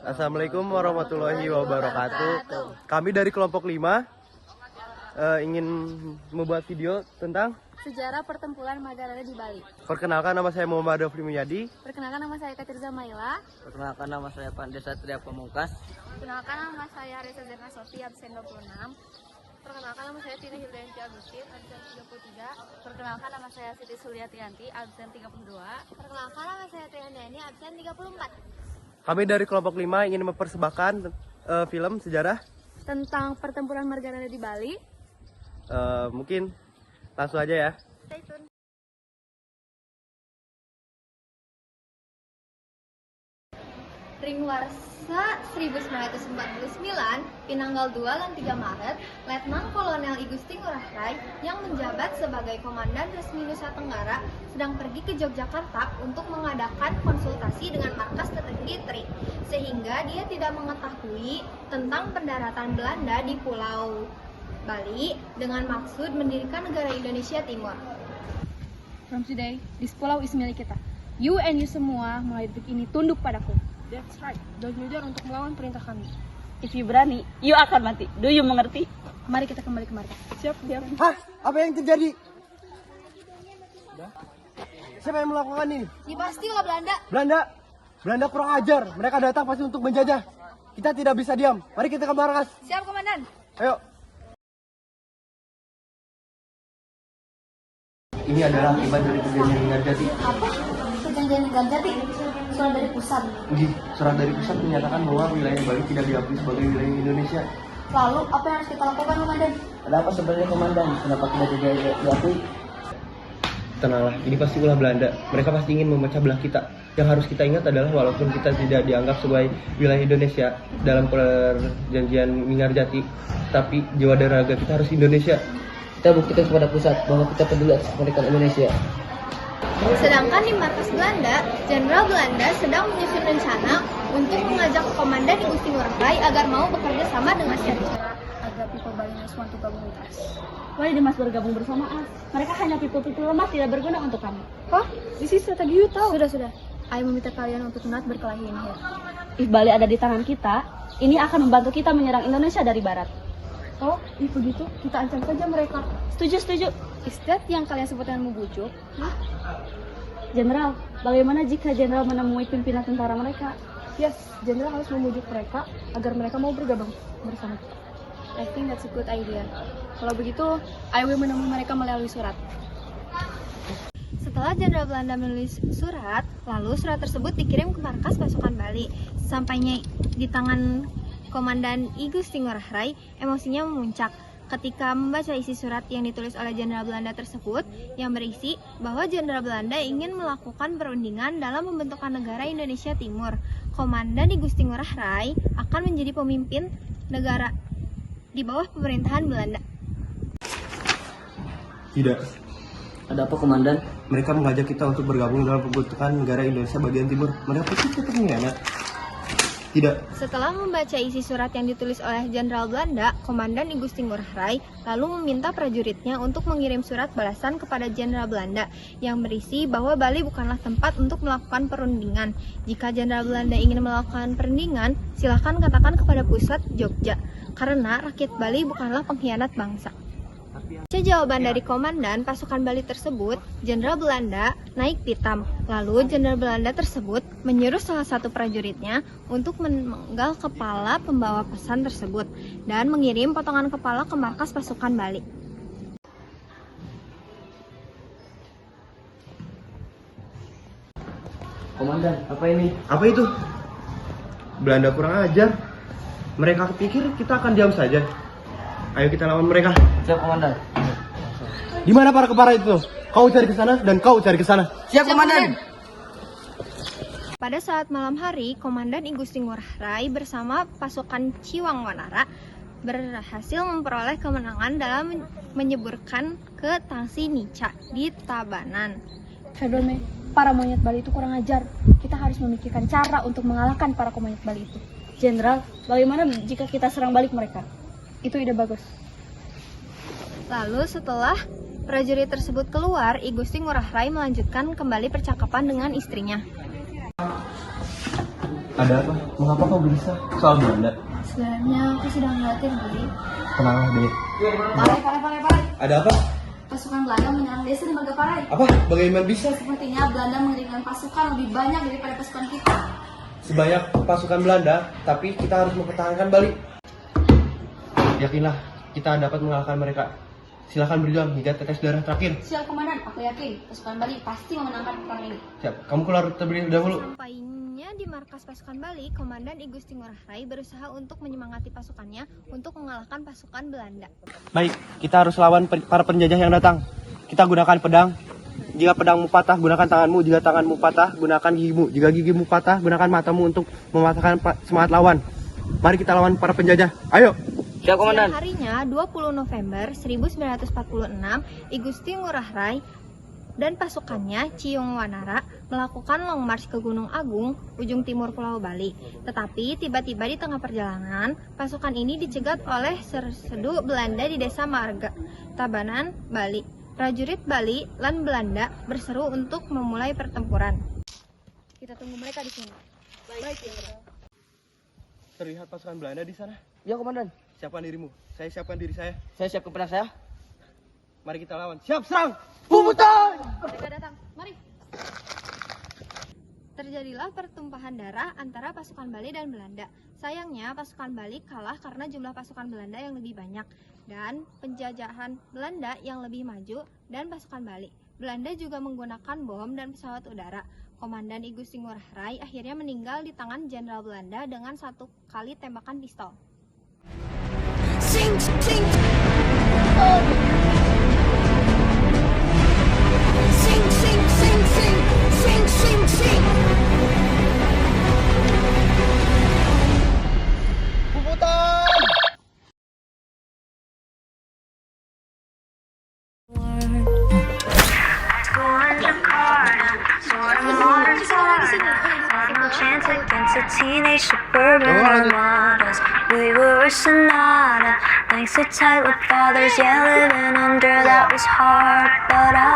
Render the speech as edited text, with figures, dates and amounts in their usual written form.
Assalamualaikum warahmatullahi wabarakatuh. Kami dari kelompok 5 ingin membuat video tentang sejarah pertempuran Margaret di Bali. perkenalkan, nama saya Muhammad Rafli Mulyadi. Perkenalkan, nama saya Katirza Maila. Perkenalkan, nama saya Pandey Satria Pamungkas. Perkenalkan, nama saya Reza Zerna Sofi, absen 26. Perkenalkan, nama saya Titi Hibrianti Agustin, absen 33. Perkenalkan, nama saya Siti Suliatianti, absen 32. Perkenalkan, nama saya Triandani, absen 34. Kami dari kelompok 5 ingin mempersembahkan film sejarah Tentang pertempuran Margaret di Bali. Mungkin langsung aja ya. Stay tune. Ring Warsa 1949, Pinanggal 2 dan 3 Maret, Letnan Kolonel I Gusti Ngurah Rai yang menjabat sebagai Komandan Resmi Nusa Tenggara sedang pergi ke Yogyakarta untuk mengadakan konsultasi dengan markas tertinggi TRI, sehingga dia tidak mengetahui tentang pendaratan Belanda di Pulau Bali dengan maksud mendirikan negara Indonesia Timur. From today, this pulau is milik kita. You and you semua mulai detik ini tunduk padaku. That's right. Dan jujur untuk melawan perintah kami. If you berani, you akan mati. Do you mengerti? Mari kita kembali ke markas. Siap. Hah? Apa yang terjadi? Siapa yang melakukan ini? Ya pastilah Belanda. Belanda kurang ajar. Mereka datang pasti untuk menjajah. Kita tidak bisa diam. Mari kita ke markas. Siap, Komandan. Ayo. Ini adalah akibat dari perjanjian Linggarjati. Apa? Perjanjian Linggarjati? Surat dari pusat. Surat dari pusat menyatakan bahwa wilayah Bali tidak diakui sebagai wilayah Indonesia. Lalu, apa yang harus kita lakukan, Komandan? Ada apa sebenarnya, Komandan? Kenapa kita tidak diakui? Tenanglah, ini pasti ulah Belanda. Mereka pasti ingin memecah belah kita. Yang harus kita ingat adalah walaupun kita tidak dianggap sebagai wilayah Indonesia dalam perjanjian Linggarjati, tapi jiwa dan raga kita harus Indonesia. Kita buktikan kepada pusat bahwa kita peduli atas kemerdekaan Indonesia. Sedangkan di markas Belanda, Jenderal Belanda sedang menyusun rencana untuk mengajak Komandan I Gusti Ngurah Rai agar mau bekerja sama dengan siapa Agar people Bali want to gabung with us. Why they must bergabung bersama us? Mereka hanya people-people lemah, tidak berguna untuk kami. Hah? This is strategi you tahu. Sudah. Ayo meminta kalian untuk not berkelahi ini. If Bali ada di tangan kita, ini akan membantu kita menyerang Indonesia dari barat. Oh, if begitu, kita ancam saja mereka. Setuju. Is that yang kalian sebut dengan membujuk? Jenderal, bagaimana jika Jenderal menemui pimpinan tentara mereka? Yes, Jenderal harus membujuk mereka agar mereka mau bergabung bersama kita. I think that's a good idea. Kalau begitu, I will menemui mereka melalui surat. Setelah Jenderal Belanda menulis surat, lalu surat tersebut dikirim ke markas pasukan Bali. Sampainya di tangan Komandan I Gusti Ngurah Rai, emosinya memuncak ketika membaca isi surat yang ditulis oleh Jenderal Belanda tersebut, yang berisi bahwa Jenderal Belanda ingin melakukan perundingan dalam pembentukan negara Indonesia Timur. Komandan I Gusti Ngurah Rai akan menjadi pemimpin negara di bawah pemerintahan Belanda. Tidak. Ada apa, Komandan? Mereka mengajak kita untuk bergabung dalam pembentukan negara Indonesia bagian timur. Mereka pikir kita pengkhianat. Tidak. Setelah membaca isi surat yang ditulis oleh Jenderal Belanda, Komandan I Gusti Ngurah Rai lalu meminta prajuritnya untuk mengirim surat balasan kepada Jenderal Belanda yang berisi bahwa Bali bukanlah tempat untuk melakukan perundingan. Jika Jenderal Belanda ingin melakukan perundingan, silakan katakan kepada pusat Jogja, karena rakyat Bali bukanlah pengkhianat bangsa. Jawaban dari komandan pasukan Bali tersebut, Jenderal Belanda naik pitam. Lalu Jenderal Belanda tersebut menyuruh salah satu prajuritnya untuk memenggal kepala pembawa pesan tersebut dan mengirim potongan kepala ke markas pasukan Bali. Komandan, apa ini? Apa itu? Belanda kurang ajar. Mereka pikir kita akan diam saja. Ayo kita lawan mereka. Siap, Komandan. Di mana para kepala itu? Kau cari ke sana dan kau cari ke sana. Siap, Komandan. Pada saat malam hari, Komandan I Gusti Ngurah Rai bersama pasukan Ciwang Wanara berhasil memperoleh kemenangan dalam menyeburkan ke Tangsi Nica di Tabanan. Fedome, para monyet Bali itu kurang ajar. Kita harus memikirkan cara untuk mengalahkan para monyet Bali itu. Jenderal, bagaimana jika kita serang balik mereka? Itu ide bagus. Lalu setelah prajurit tersebut keluar, I Gusti Ngurah Rai melanjutkan kembali percakapan dengan istrinya. Ada apa? Mengapa kau gelisah? Soal Belanda? Sebenarnya aku sudah khawatir, Bali. Tenanglah, Dek. Pare. Ada apa? Pasukan Belanda menyerang desa di Magaparai. Apa? Bagaimana bisa? Sepertinya Belanda mengirimkan pasukan lebih banyak daripada pasukan kita. Sebanyak pasukan Belanda, tapi kita harus mempertahankan Bali. Yakinlah, kita dapat mengalahkan mereka. Silahkan berjuang hingga tetes darah terakhir. Siap, Komandan. Aku yakin pasukan Bali pasti memenangkan perang ini. Siap, kamu keluar terlebih dahulu. Sampainya di markas pasukan Bali, Komandan I Gusti Ngurah Rai berusaha untuk menyemangati pasukannya untuk mengalahkan pasukan Belanda. Baik, kita harus lawan para penjajah yang datang. Kita gunakan pedang. Jika pedangmu patah, gunakan tanganmu. Jika tanganmu patah, gunakan gigimu. Jika gigimu patah, gunakan matamu untuk mematahkan semangat lawan. Mari kita lawan para penjajah. Ayo! Siap, Komandan. Siang harinya 20 November 1946, I Gusti Ngurah Rai dan pasukannya Ciung Wanara melakukan long march ke Gunung Agung, ujung timur Pulau Bali. Tetapi tiba-tiba di tengah perjalanan, pasukan ini dicegat oleh serserdu Belanda di desa Marga, Tabanan, Bali. Prajurit Bali lan Belanda berseru untuk memulai pertempuran. Kita tunggu mereka di sini. Baik, Terlihat pasukan Belanda di sana. Ya, Komandan. Siapkan dirimu. Saya siapkan diri saya. Saya siapkan pedang saya. Mari kita lawan. Siap, serang! Pumutan! Mereka datang. Mari. Terjadilah pertumpahan darah antara pasukan Bali dan Belanda. Sayangnya pasukan Bali kalah karena jumlah pasukan Belanda yang lebih banyak dan penjajahan Belanda yang lebih maju dan pasukan Bali. Belanda juga menggunakan bom dan pesawat udara. Komandan I Gusti Ngurah Rai akhirnya meninggal di tangan Jenderal Belanda dengan 1 kali tembakan pistol. Chance against a teenage suburban armadas. We were a sonata, thanks to tight with fathers. Yeah, living under that was hard, but I